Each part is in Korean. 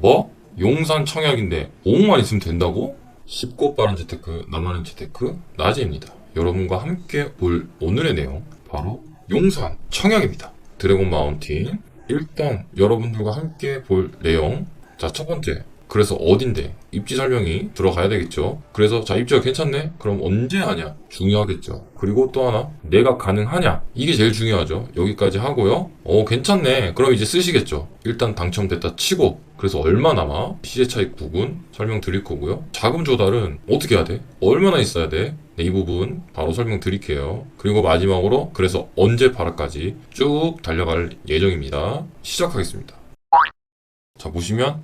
뭐? 용산 청약인데 5억만 있으면 된다고? 쉽고 빠른 재테크, 나만의 재테크, 낮입니다. 여러분과 함께 볼 오늘의 내용, 바로 용산 청약입니다. 드래곤 마운틴. 일단 여러분들과 함께 볼 내용, 자, 첫 번째, 그래서 어딘데? 입지 설명이 들어가야 되겠죠. 그래서 자, 입지가 괜찮네? 그럼 언제 하냐? 중요하겠죠. 그리고 또 하나, 내가 가능하냐? 이게 제일 중요하죠. 여기까지 하고요. 괜찮네. 그럼 이제 쓰시겠죠. 일단 당첨됐다 치고, 그래서 얼마 남아? 시세 차익 부분 설명드릴 거고요. 자금 조달은 어떻게 해야 돼? 얼마나 있어야 돼? 네, 이 부분 바로 설명드릴게요. 그리고 마지막으로 그래서 언제 팔아까지 쭉 달려갈 예정입니다. 시작하겠습니다. 자, 보시면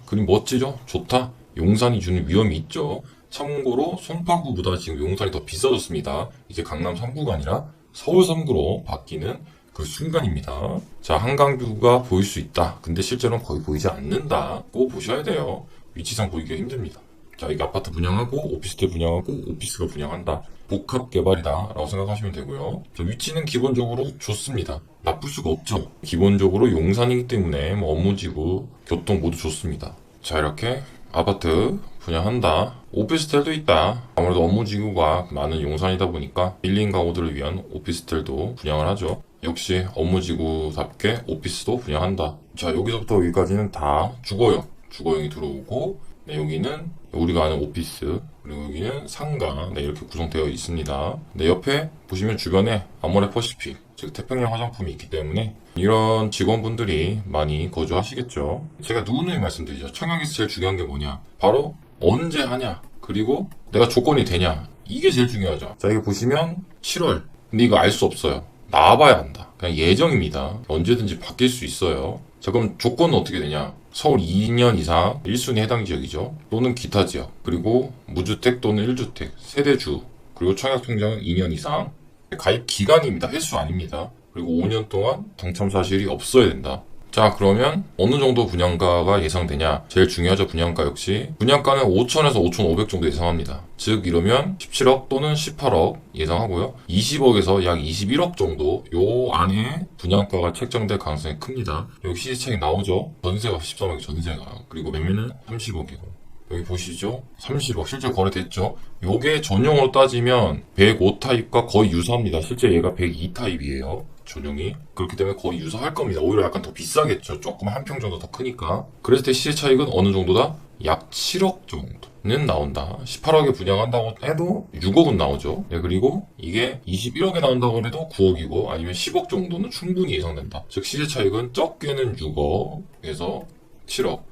그림 멋지죠? 좋다. 용산이 주는 위험이 있죠. 참고로 송파구보다 지금 용산이 더 비싸졌습니다. 이제 강남 3구가 아니라 서울 3구로 바뀌는 그 순간입니다. 자, 한강뷰가 보일 수 있다. 근데 실제로는 거의 보이지 않는다. 꼭 보셔야 돼요. 위치상 보이기가 힘듭니다. 자, 이게 아파트 분양하고 오피스텔 분양하고 오피스가 분양한다. 복합 개발이다 라고 생각하시면 되고요. 자, 위치는 기본적으로 좋습니다. 나쁠 수가 없죠. 기본적으로 용산이기 때문에 업무지구, 교통 모두 좋습니다. 자, 이렇게 아파트 분양한다. 오피스텔도 있다. 아무래도 업무지구가 많은 용산이다 보니까 1인 가구들을 위한 오피스텔도 분양을 하죠. 역시 업무지구답게 오피스도 분양한다. 자, 여기서부터 여기까지는 다 주거용이 들어오고, 네, 여기는 우리가 아는 오피스, 그리고 여기는 상가, 네, 이렇게 구성되어 있습니다. 네, 옆에 보시면 주변에 아모레퍼시픽, 즉 태평양 화장품이 있기 때문에 이런 직원분들이 많이 거주하시겠죠. 제가 누누이 말씀드리죠. 청약에서 제일 중요한 게 뭐냐? 바로 언제 하냐? 그리고 내가 조건이 되냐? 이게 제일 중요하죠. 자, 이거 보시면 7월. 근데 이거 알 수 없어요. 나와봐야 한다. 그냥 예정입니다. 언제든지 바뀔 수 있어요. 자, 그럼 조건은 어떻게 되냐? 서울 2년 이상 1순위 해당 지역이죠. 또는 기타 지역. 그리고 무주택 또는 1주택, 세대주. 그리고 청약통장은 2년 이상. 가입 기간입니다. 횟수 아닙니다. 그리고 5년 동안 당첨 사실이 없어야 된다. 자, 그러면 어느 정도 분양가가 예상되냐? 제일 중요하죠. 분양가 역시. 분양가는 5천에서 5,500 정도 예상합니다. 즉 이러면 17억 또는 18억 예상하고요. 20억에서 약 21억 정도 요 안에 분양가가 책정될 가능성이 큽니다. 여기 시세차익 나오죠. 전세가 13억이 전세가. 그리고 매매는 30억이고. 여기 보시죠. 30억 실제 거래됐죠. 요게 전용으로 따지면 105 타입과 거의 유사합니다. 실제 얘가 102 타입이에요. 전용이. 그렇기 때문에 거의 유사할 겁니다. 오히려 약간 더 비싸겠죠. 조금 한 평 정도 더 크니까. 그랬을 때 시세 차익은 어느 정도다? 약 7억 정도는 나온다. 18억에 분양한다고 해도 6억은 나오죠. 네, 그리고 이게 21억에 나온다고 해도 9억이고 아니면 10억 정도는 충분히 예상된다. 즉 시세 차익은 적게는 6억에서 7억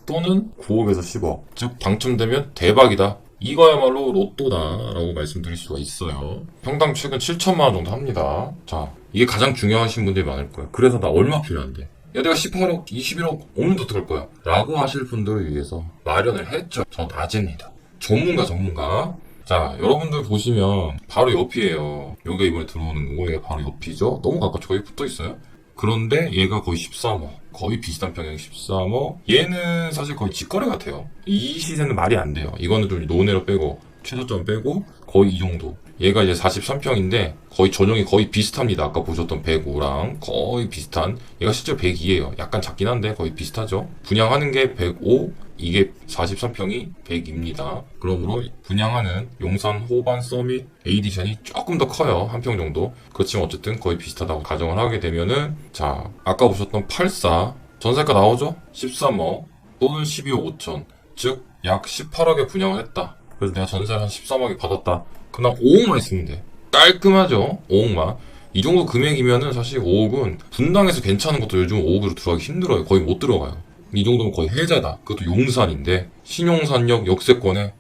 또는 9억에서 10억. 즉 당첨되면 대박이다. 이거야말로 로또다라고 말씀드릴 수가 있어요. 평당 최근 7천만 원 정도 합니다. 자, 이게 가장 중요하신 분들이 많을 거예요. 그래서 나 얼마 필요한데? 야, 내가 18억, 21억 오면 어떡할 거야? 라고 하실 분들을 위해서 마련을 했죠. 저 낮입니다. 전문가. 자, 여러분들 보시면 바로 옆이에요. 여기가 이번에 들어오는 거고 얘가 바로 옆이죠. 너무 가깝죠. 거의 붙어 있어요. 그런데 얘가 거의 13억. 거의 비슷한 평형 13억. 얘는 사실 거의 직거래 같아요. 이 시세는 말이 안 돼요. 이거는 좀 노내로 빼고 최저점 빼고 거의 이 정도. 얘가 이제 43평인데 거의 전용이 거의 비슷합니다. 아까 보셨던 105랑 거의 비슷한. 얘가 실제 102예요. 약간 작긴 한데 거의 비슷하죠. 분양하는 게 105, 이게 43평이 100입니다. 그러므로 분양하는 용산 호반 서밋 에디션이 조금 더 커요. 한 평 정도. 그렇지만 어쨌든 거의 비슷하다고 가정을 하게 되면은, 자, 아까 보셨던 84 전세가 나오죠? 13억 또는 12억 5천. 즉 약 18억에 분양을 했다. 그래서 내가 전세를 한 13억에 받았다. 그냥 5억만 있으면 돼. 깔끔하죠? 5억만. 이 정도 금액이면은 사실 5억은 분당에서 괜찮은 것도 요즘 5억으로 들어가기 힘들어요. 거의 못 들어가요. 이 정도면 거의 혜자다. 그것도 용산인데 신용산역 역세권에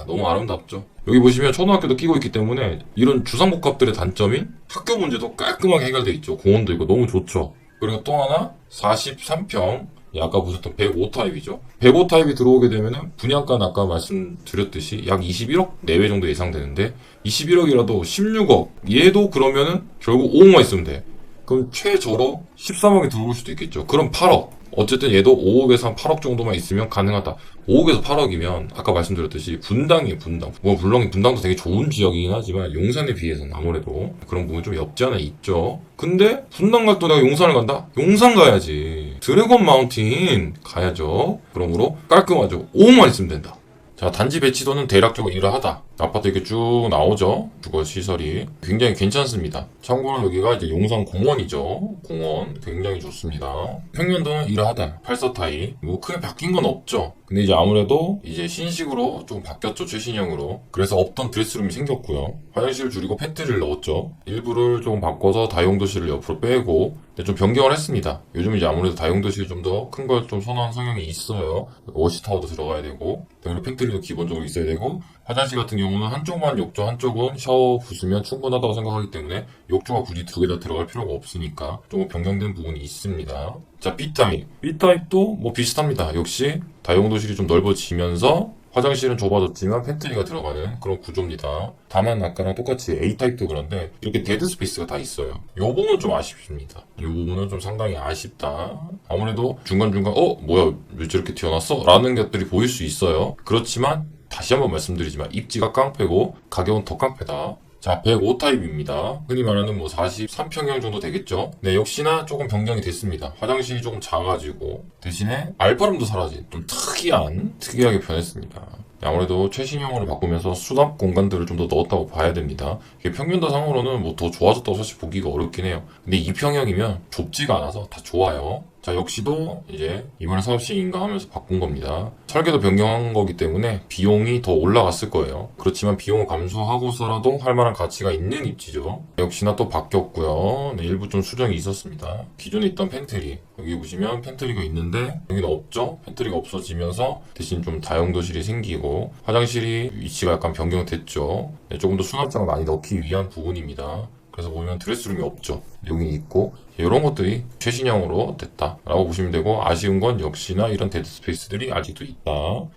너무 아름답죠. 여기 보시면 초등학교도 끼고 있기 때문에 이런 주상복합들의 단점인 학교 문제도 깔끔하게 해결돼 있죠. 공원도 있고 너무 좋죠. 그리고 또 하나 43평 아까 보셨던 105 타입이죠. 105 타입이 들어오게 되면은 분양가는 아까 말씀드렸듯이 약 21억 내외 정도 예상되는데 21억이라도 16억 얘도 그러면은 결국 5억만 있으면 돼. 그럼 최저로 13억이 들어올 수도 있겠죠. 그럼 8억. 어쨌든 얘도 5억에서 한 8억 정도만 있으면 가능하다. 5억에서 8억이면 아까 말씀드렸듯이 분당이에요. 분당. 물론 분당도 되게 좋은 지역이긴 하지만 용산에 비해서는 아무래도 그런 부분이 좀 없지 않아 있죠. 근데 분당 갈 때 내가 용산을 간다? 용산 가야지. 드래곤 마운틴 가야죠. 그러므로 깔끔하죠. 5억만 있으면 된다. 자, 단지 배치도는 대략적으로 이러하다. 아파트 이렇게 쭉 나오죠. 주거 시설이 굉장히 괜찮습니다. 참고로 여기가 이제 용산 공원이죠. 공원 굉장히 좋습니다. 평면도는 이러하다. 84타입. 뭐 크게 바뀐 건 없죠. 근데 이제 아무래도 이제 신식으로 좀 바뀌었죠. 최신형으로. 그래서 없던 드레스룸이 생겼고요. 화장실을 줄이고 팬트리를 넣었죠. 일부를 좀 바꿔서 다용도실을 옆으로 빼고 좀 변경을 했습니다. 요즘 이제 아무래도 다용도실이 좀 더 큰 걸 좀 선호하는 성향이 있어요. 워시타워도 들어가야 되고, 그리고 팬트리도 기본적으로 있어야 되고, 화장실 같은 경우는 한쪽만 욕조, 한쪽은 샤워 부수면 충분하다고 생각하기 때문에 욕조가 굳이 두 개 다 들어갈 필요가 없으니까 조금 변경된 부분이 있습니다. 자, B타입. B타입도 뭐 비슷합니다. 역시 다용도실이 좀 넓어지면서 화장실은 좁아졌지만 팬트리가 들어가는 그런 구조입니다. 다만 아까랑 똑같이 A타입도 그런데 이렇게 데드 스페이스가 다 있어요. 이 부분은 좀 아쉽습니다. 이 부분은 좀 상당히 아쉽다. 아무래도 중간중간 뭐야 왜 저렇게 튀어나왔어? 라는 것들이 보일 수 있어요. 그렇지만 다시 한번 말씀드리지만 입지가 깡패고 가격은 더 깡패다. 자, 105타입입니다. 흔히 말하는 뭐 43평형 정도 되겠죠? 네, 역시나 조금 변경이 됐습니다. 화장실이 조금 작아지고 대신에 알파룸도 사라진 좀 특이하게 변했습니다. 아무래도 최신형으로 바꾸면서 수납 공간들을 좀 더 넣었다고 봐야 됩니다. 이게 평면도 상으로는 뭐 더 좋아졌다고 사실 보기가 어렵긴 해요. 근데 이 평형이면 좁지가 않아서 다 좋아요. 자, 역시도 이제 이번에 사업 시행인가 하면서 바꾼 겁니다. 설계도 변경한 거기 때문에 비용이 더 올라갔을 거예요. 그렇지만 비용을 감수하고서라도 할 만한 가치가 있는 입지죠. 역시나 또 바뀌었고요. 네, 일부 좀 수정이 있었습니다. 기존에 있던 팬트리, 여기 보시면 팬트리가 있는데 여기는 없죠. 팬트리가 없어지면서 대신 좀 다용도실이 생기고 화장실이 위치가 약간 변경됐죠. 네, 조금 더 수납장을 많이 넣기 위한 부분입니다. 그래서 보면 드레스룸이 없죠. 여기 있고 이런 것들이 최신형으로 됐다라고 보시면 되고, 아쉬운 건 역시나 이런 데드 스페이스들이 아직도 있다.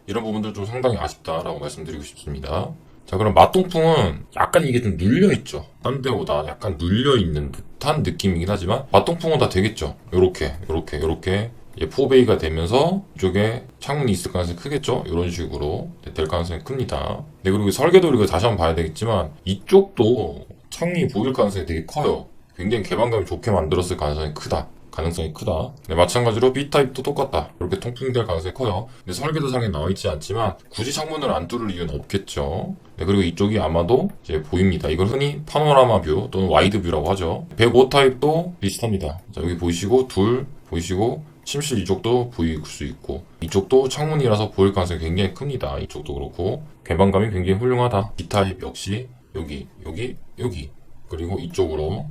이런 부분들 좀 상당히 아쉽다라고 말씀드리고 싶습니다. 자, 그럼 맛동풍은 약간 이게 좀 눌려있죠. 딴 데보다 약간 눌려있는 듯한 느낌이긴 하지만 맛동풍은 다 되겠죠. 요렇게 4베이가 되면서 이쪽에 창문이 있을 가능성이 크겠죠. 이런 식으로 될 가능성이 큽니다. 네, 그리고 설계도를 이거 다시 한번 봐야 되겠지만 이쪽도 창이 보일 가능성이 되게 커요. 굉장히 개방감이 좋게 만들었을 가능성이 크다. 네, 마찬가지로 B타입도 똑같다. 이렇게 통풍될 가능성이 커요. 근데 설계도상에 나와있지 않지만 굳이 창문을 안 뚫을 이유는 없겠죠. 네, 그리고 이쪽이 아마도 이제 보입니다. 이걸 흔히 파노라마 뷰 또는 와이드 뷰라고 하죠. 105타입도 비슷합니다. 자, 여기 보이시고 보이시고 침실 이쪽도 보일 수 있고 이쪽도 창문이라서 보일 가능성이 굉장히 큽니다. 이쪽도 그렇고 개방감이 굉장히 훌륭하다. B타입 역시 여기 그리고 이쪽으로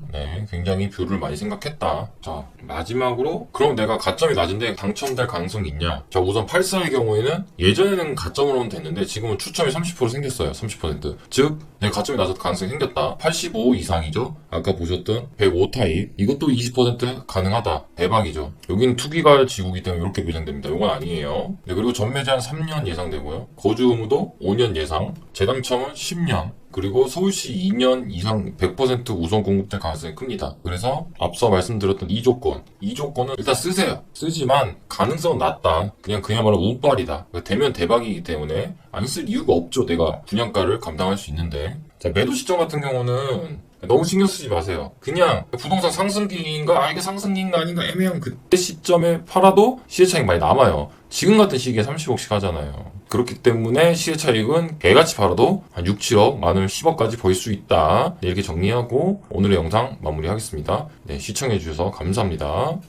굉장히 뷰를 많이 생각했다. 자, 마지막으로 그럼 내가 가점이 낮은데 당첨될 가능성이 있냐? 자, 우선 84의 경우에는 예전에는 가점으로는 됐는데 지금은 추첨이 30% 생겼어요. 30%. 즉 내가 가점이 낮을 가능성이 생겼다. 85 이상이죠. 아까 보셨던 105 타입 이것도 20% 가능하다. 대박이죠. 여기는 투기가 지구기 때문에 이렇게 배정됩니다. 이건 아니에요. 네, 그리고 전매 제한 3년 예상되고요. 거주 의무도 5년 예상, 재당첨은 10년, 그리고 서울시 2년 이상 100% 우선 공급될 가능성이 큽니다. 그래서 앞서 말씀드렸던 이 조건은 일단 쓰세요. 쓰지만 가능성은 낮다. 그야말로 운빨이다. 되면 대박이기 때문에 안 쓸 이유가 없죠. 내가 분양가를 감당할 수 있는데. 자, 매도 시점 같은 경우는 너무 신경 쓰지 마세요. 그냥 부동산 상승기인가 이게 상승기인가 아닌가 애매한 그때 시점에 팔아도 시세 차익 많이 남아요. 지금 같은 시기에 30억씩 하잖아요. 그렇기 때문에 시세 차익은 개같이 팔아도 한 6, 7억, 많으면 10억까지 벌 수 있다. 네, 이렇게 정리하고 오늘의 영상 마무리하겠습니다. 네, 시청해주셔서 감사합니다.